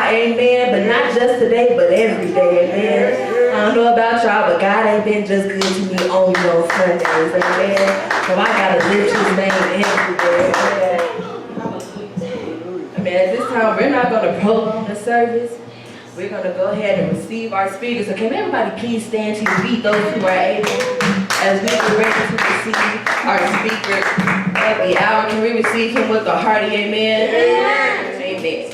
God, amen, but not just today, but every day, amen. I don't know about y'all, but God ain't been just good to me only on Sundays, amen. So I gotta lift his name everywhere, amen. Amen, at this time, we're not gonna prolong the service. We're gonna go ahead and receive our speakers. So can everybody please stand to your feet, those who are able, as we get ready to receive our speaker of the hour. Can we receive him with a hearty amen? Amen. Amen.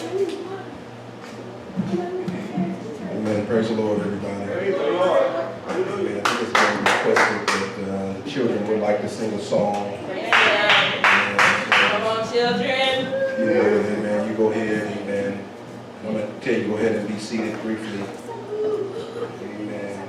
Amen. Praise the Lord, everybody. Praise the Lord. Amen. I think it's been requested that the children would like to sing a song. Come on, children. Amen. You go ahead, amen. I'm going to tell you, go ahead and be seated briefly. Amen.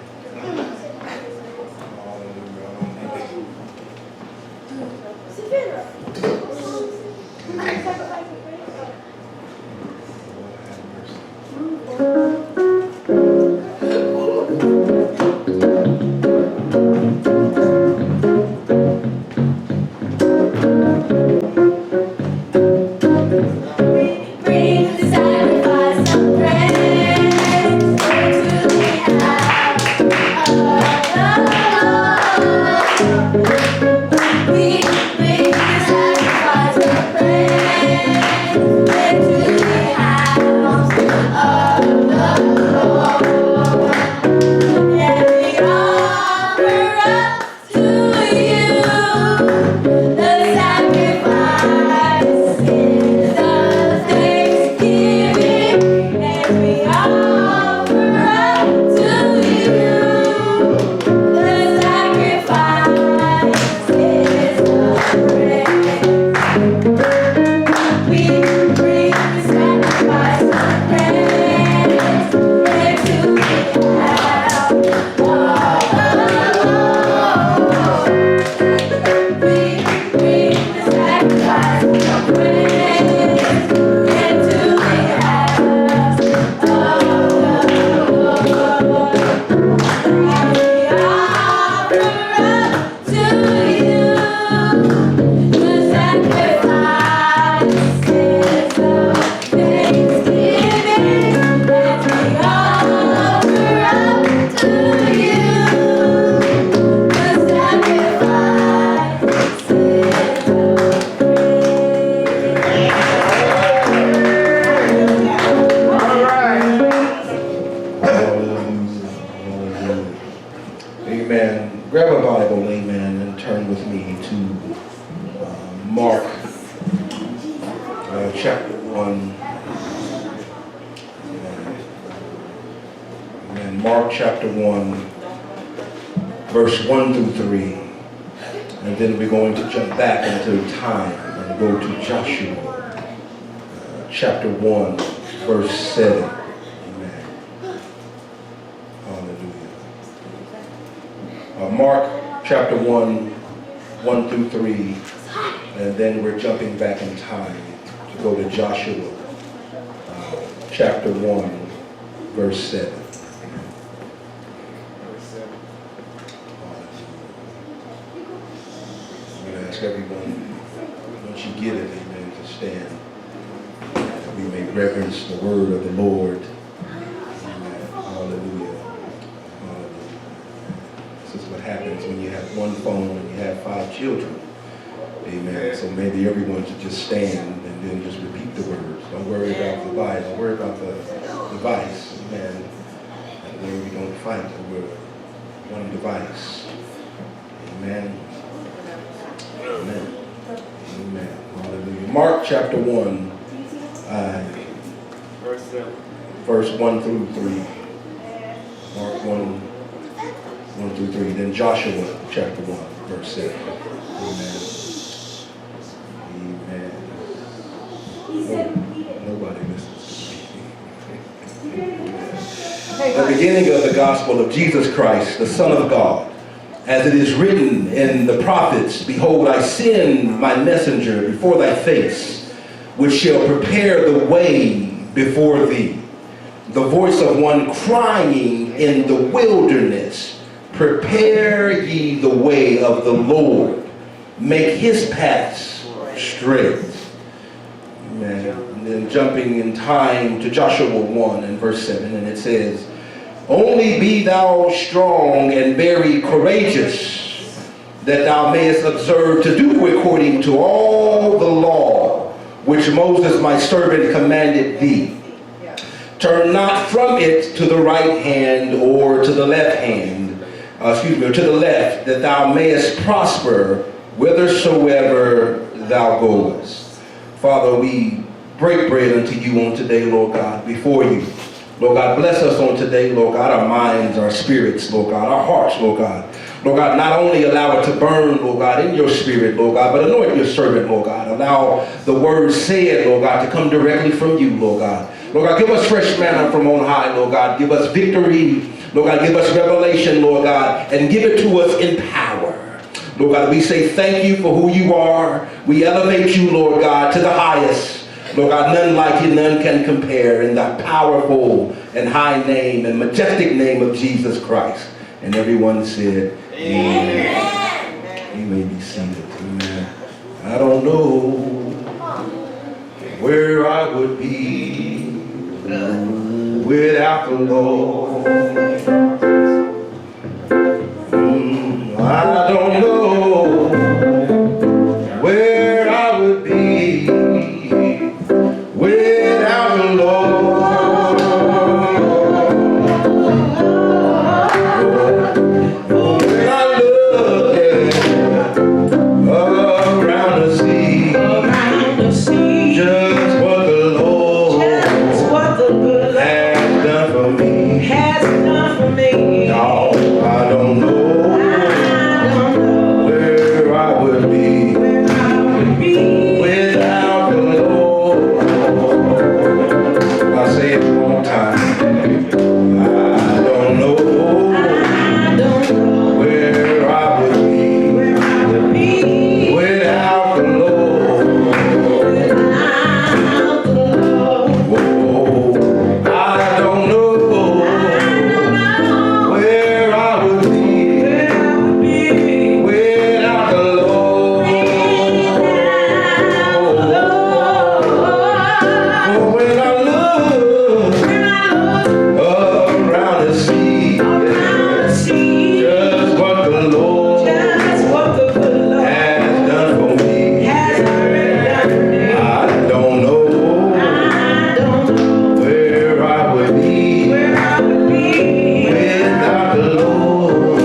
Verse 1 through 3, and then we're going to jump back into time and go to Joshua, chapter 1, verse 7. Amen. Hallelujah. Mark chapter 1, 1 through 3, and then we're jumping back in time to go to Joshua, chapter 1, verse 7. Everyone, once you get it, amen, to stand. That we may reverence the word of the Lord. Amen. Hallelujah. Hallelujah. This is what happens when you have one phone and you have 5 children. Amen. So maybe everyone should just stand and then just repeat the words. Don't worry about the device. Don't worry about the device. Amen. And then we don't fight over one device. Amen. Amen. Amen. Hallelujah. Mark chapter 1, verse 1 through 3. Mark 1 through 3. Then Joshua chapter 1, verse 7. Amen. Amen. Nobody listens to me. The beginning of the gospel of Jesus Christ, the Son of God. As it is written in the prophets, behold, I send my messenger before thy face, which shall prepare the way before thee. The voice of one crying in the wilderness, prepare ye the way of the Lord, make his paths straight. Amen. And then jumping in time to Joshua 1 and verse 7, and it says, only be thou strong and very courageous, that thou mayest observe to do according to all the law which Moses my servant commanded thee. Turn not from it to the right hand or to the left hand, or to the left, that thou mayest prosper whithersoever thou goest. Father, we break bread unto you on today, Lord God, before you. Lord God, bless us on today, Lord God, our minds, our spirits, Lord God, our hearts, Lord God. Lord God, not only allow it to burn, Lord God, in your spirit, Lord God, but anoint your servant, Lord God. Allow the words said, Lord God, to come directly from you, Lord God. Lord God, give us fresh manna from on high, Lord God. Give us victory, Lord God. Give us revelation, Lord God, and give it to us in power. Lord God, we say thank you for who you are. We elevate you, Lord God, to the highest. Lord God, none like you, none can compare in the powerful and high name and majestic name of Jesus Christ. And everyone said, amen. You may be seated. Amen. I don't know where I would be without the Lord. I don't know where I would be without the Lord. When I look around the sea, just what the Lord has done for me. No, I don't know where I would be without the Lord. I'll say it one more time. I don't know where I would be without the Lord. Oh, I don't know where I would be without the Lord. Oh, when I look around the sea, just what the Lord has done for me. I don't know where I would be without the Lord.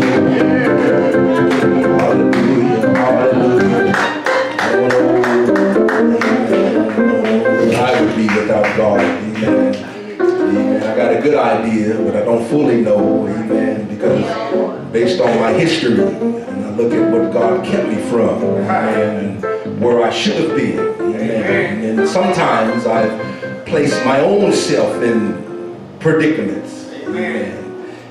Hallelujah, hallelujah. I don't know where I would be without God. Amen. Amen. I got a good idea, but I don't fully know. Amen. Because based on my history, and I look at what God kept me from, and where I should have been. Amen. And sometimes I've placed my own self in predicaments. Amen.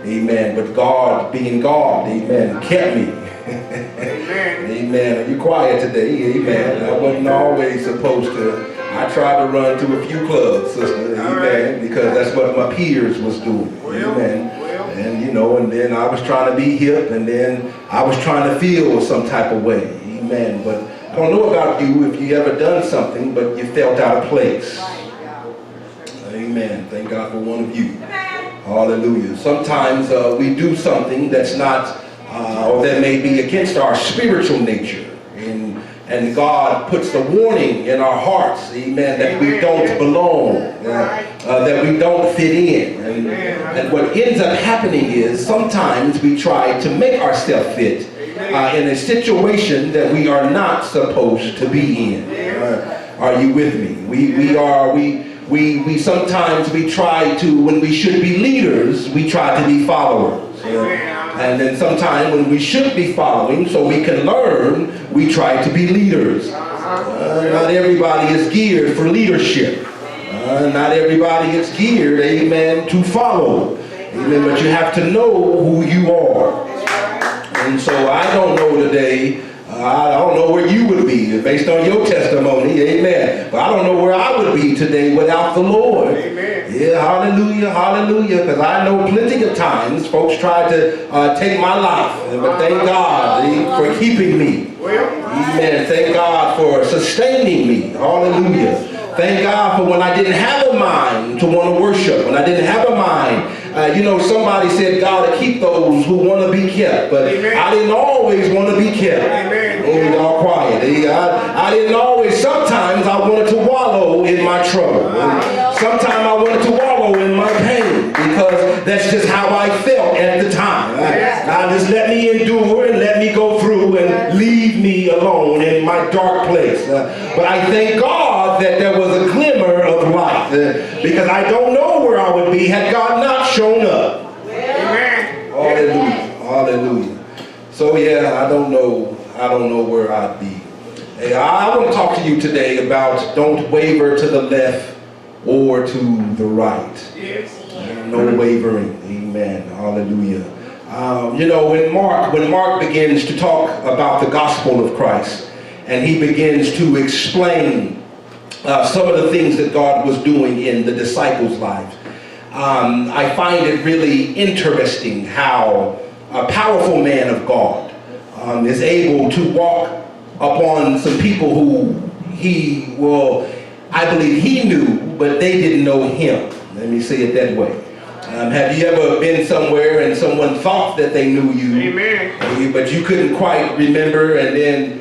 Amen. But God, being God, amen, kept me. Amen. Are you quiet today? Amen. I wasn't always supposed to. I tried to run to a few clubs, sister. Amen. Because that's what my peers was doing. Amen. And and then I was trying to be hip, and then I was trying to feel some type of way. Amen. But I don't know about you if you ever done something, but you felt out of place. Amen. Thank God for one of you. Hallelujah. Sometimes we do something that's not, or that may be against our spiritual nature. And God puts the warning in our hearts, amen, that we don't belong, that we don't fit in. And what ends up happening is sometimes we try to make ourselves fit in a situation that we are not supposed to be in. Are you with me? We sometimes we try to, when we should be leaders, we try to be followers. And then sometimes when we should be following so we can learn, we try to be leaders. Not everybody is geared for leadership. Not everybody is geared, amen, to follow. Amen, but you have to know who you are. And so I don't know today, I don't know where you would be based on your testimony, amen. But I don't know where I would be today without the Lord. Amen. Yeah, hallelujah, hallelujah. Because I know plenty of times folks tried to take my life. But thank God for keeping me. Amen. Thank God for sustaining me. Hallelujah. Thank God for when I didn't have a mind to want to worship, when I didn't have a mind. Somebody said God will keep those who want to be kept, but amen. I didn't always want to be kept. Amen. Oh, y'all quiet. I didn't always. Sometimes I wanted to wallow in my trouble. Sometimes I wanted to wallow in my pain because that's just how I felt at the time. God just let me endure and let me go through and leave me alone in my dark place. But I thank God that there was a glimmer of light because I don't know where I would be had God not shown up. Amen. Hallelujah. Hallelujah. So yeah, I don't know where I'd be. Hey, I want to talk to you today about don't waver to the left or to the right. Yes. No wavering. Amen. Hallelujah. When Mark begins to talk about the gospel of Christ and he begins to explain some of the things that God was doing in the disciples' lives, I find it really interesting how a powerful man of God is able to walk upon some people who I believe he knew, but they didn't know him. Let me say it that way. Have you ever been somewhere and someone thought that they knew you, amen, but you couldn't quite remember, and then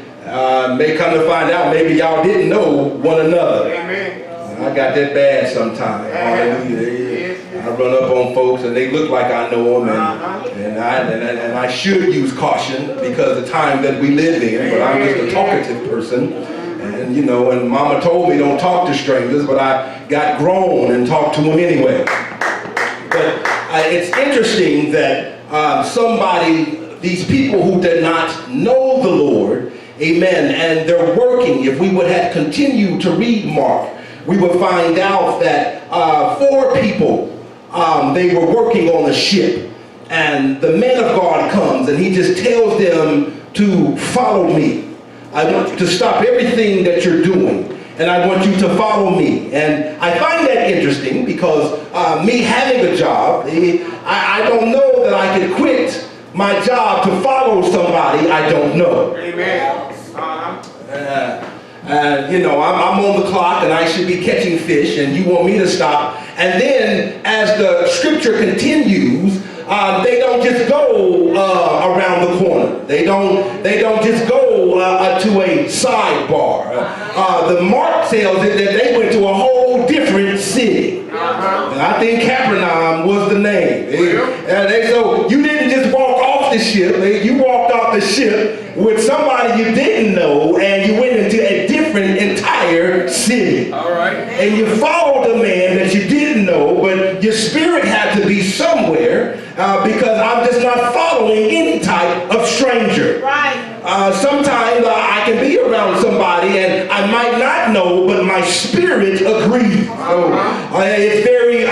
may come to find out maybe y'all didn't know one another? Amen. I got that bad sometimes. Hallelujah. I run up on folks and they look like I know them, and I should use caution because of the time that we live in, but I'm just a talkative person. And and mama told me don't talk to strangers, but I got grown and talked to them anyway. But it's interesting that these people who did not know the Lord, amen, and they're working, if we would have continued to read Mark, we would find out that 4 people, they were working on a ship, and the man of God comes and he just tells them to follow me. I want you to stop everything that you're doing, and I want you to follow me. And I find that interesting because me having a job, I don't know that I could quit my job to follow somebody I don't know. Amen. I'm on the clock and I should be catching fish, and you want me to stop. And then as the scripture continues, they don't just go around the corner. They don't just go to a sidebar. The Mark tells it that they went to a whole different city. And I think Capernaum was the name. So you didn't just walk off the ship. You walked off the ship with somebody you didn't know, and you went into a different entire city. All right. And you followed a man that you didn't know, but your spirit had to be somewhere because I'm just not following any type of stranger. Right. Sometimes I can be around somebody and I might not know, but my spirit agrees. It's very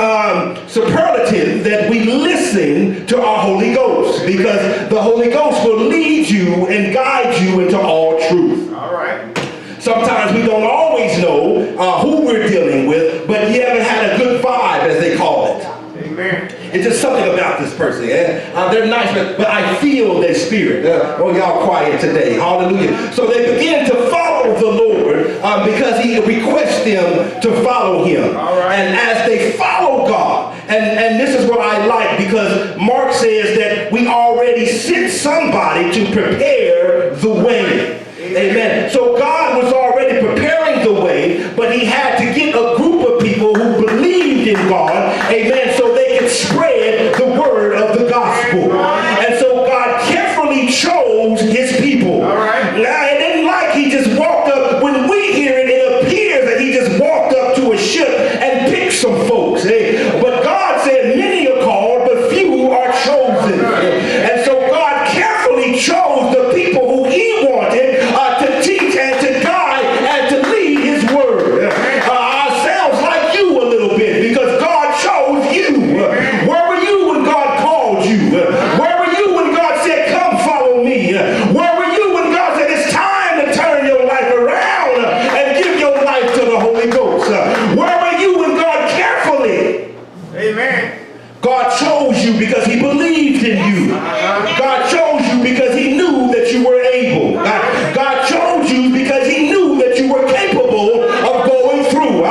superlative that we listen to our Holy Ghost, because the Holy Ghost will lead you and guide you into all truth. All right. Sometimes we don't always know who we're dealing with, but you haven't had a good vibe, as they call it. Amen. It's just something about this person. They're nice, but I feel their spirit. Y'all quiet today. Hallelujah. So they begin to follow the Lord because he requests them to follow him. All right. And as they follow God, and this is what I like, because Mark says that we already sent somebody to prepare the way. Amen. So God was already preparing the way, but he had to get a group of people who believed in God, amen, so they could spread the word of the gospel. And so God carefully chose his people. Now, it isn't like he just walked up. When we hear it, it appears that he just walked up to a ship and picked some folks. But God said, many are called, but few are chosen. And so God carefully chose the people who he wanted to teach and to guide and to lead his word. Sounds like you a little bit, because God chose you. Where were you when God called you? Where were you when God said, come follow me? Where were you when God said, it's time to turn your life around and give your life to the Holy Ghost? Where were you when God carefully, amen, God chose you because he believed in you. God chose you because he knew that you were able. God chose you because he knew that you were capable of going through.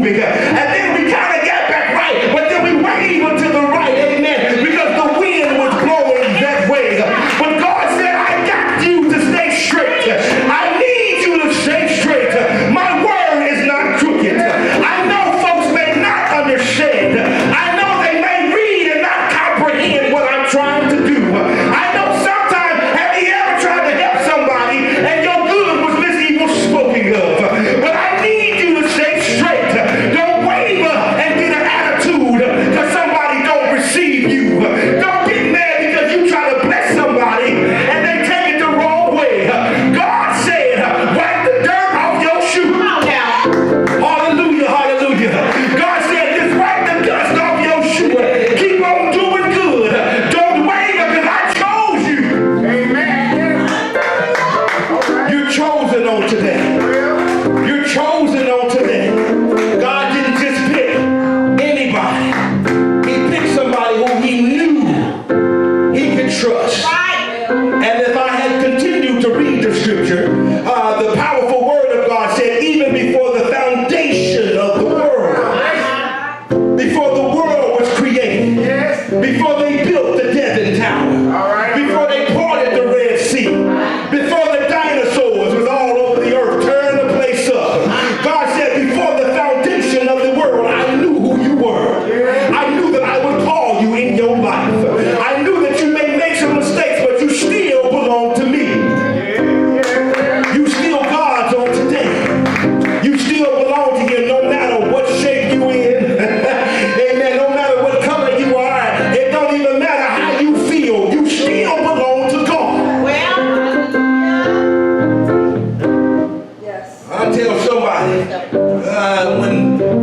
moving. And then we kind of got back right, but then we wavered to the right, amen, because the wind was blowing that way. But God said, I got you to stay straight. I need you to stay straight. My word is not crooked. I know folks may not understand. I know they may read and not comprehend what I'm trying to do. I know sometimes, have you ever tried to help somebody and your good was misevil spoken of? But I need you to stay straight. Don't waver and get an attitude because somebody don't receive you. Don't get mad because you try to bless somebody and they take it the wrong way. God said, wipe the dirt off your shoe. Come on now. Hallelujah, hallelujah. God said, just wipe the dust off your shoe. Keep on doing good. Don't waver because I chose you. Amen. You're chosen on today. You're chosen on today. God didn't just pick anybody. He picked somebody who he knew he could trust. And if I had continued to read the scripture, the powerful word of God said, even before the foundation of the world, before the world was created, before they built the Devon Tower, before they parted the Red Sea, before the dinosaurs was all over the earth, tearing the place up, God said, before the foundation of the world, I knew who you were. I knew that I would call you in your life. I knew that you may make some mistakes, but you still belong to me. You still God's on today. You still belong to him no matter what shape you in. Amen. No matter what color you are. It don't even matter how you feel. You still belong to God. I'll tell somebody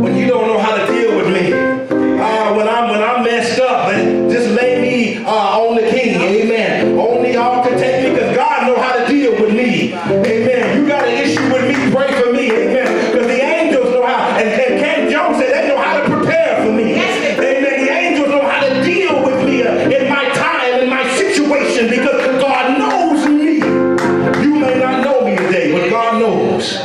when you don't know how to deal with me, when I'm messed up, just lay me on the king, amen. Only y'all can take me because God know how to deal with me, amen. You got an issue with me, pray for me, amen. Because the angels know how, and King Jones said they know how to prepare for me, amen. The angels know how to deal with me in my time, in my situation, because God knows me. You may not know me today, but God knows.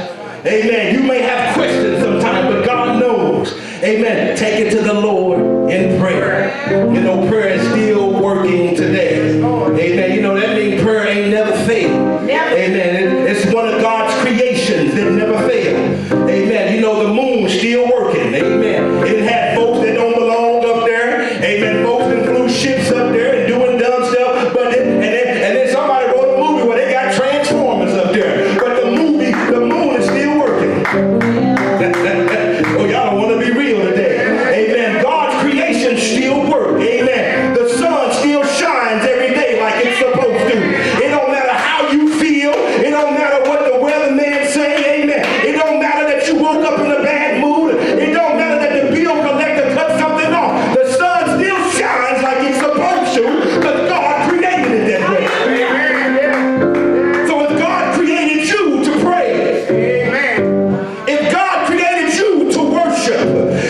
Amen. You may have questions sometimes, but God knows. Amen. Take it to the Lord in prayer. You know, prayer is still working today. Amen. You know, that means prayer ain't never failed. Amen. It's one of God's creations that never fail. Amen. You know, the moon's still working. Amen. It had folks that don't belong up there. Amen. Folks that flew ships up there and doing dumb stuff. But and then somebody wrote a movie where they got transformers up there. But the moon is still working. Oh, y'all don't want to be real today. Amen. God's creation still works. Amen. The sun still shines every day like it's supposed to. It don't matter how you feel. It don't matter what the weatherman say. Amen. It don't matter that you woke up in a bad mood. It don't matter that the bill collector cut something off. The sun still shines like it's supposed to because God created it that way. So if God created you to pray, if God created you to worship,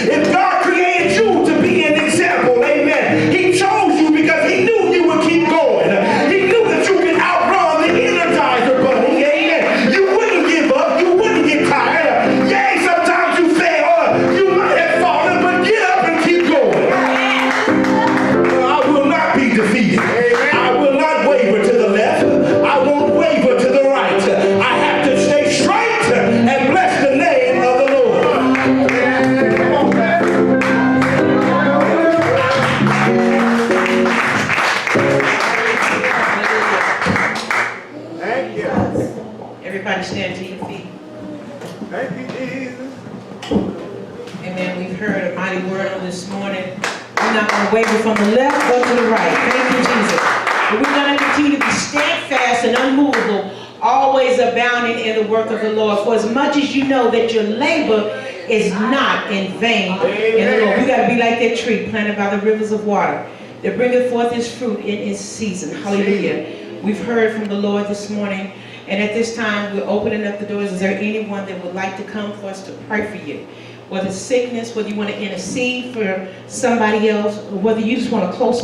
if God created you to be an example, amen, he chose you because he knew you would keep going. He knew that you could outrun the Energizer Bunny, amen. You wouldn't give up. You wouldn't get tired. Yay, sometimes you fail. You might have fallen, but get up and keep going. I will not be defeated. I will not waver to the left. I won't waver to the right. I have to stay straight and bless the name of the Lord. Thank you. Everybody stand to your feet. Thank you, Jesus. Amen. We've heard a mighty word on this morning. We're not going to waver from the left or to the right. Thank you, Jesus. But we're going to continue to be steadfast and unmovable, always abounding in the work of the Lord. For as much as you know that your labor is not in vain in the Lord. We got to be like that tree planted by the rivers of water that bringeth forth its fruit in its season. Hallelujah. We've heard from the Lord this morning. And at this time, we're opening up the doors. Is there anyone that would like to come for us to pray for you? Whether it's sickness, whether you want to intercede for somebody else, or whether you just want to close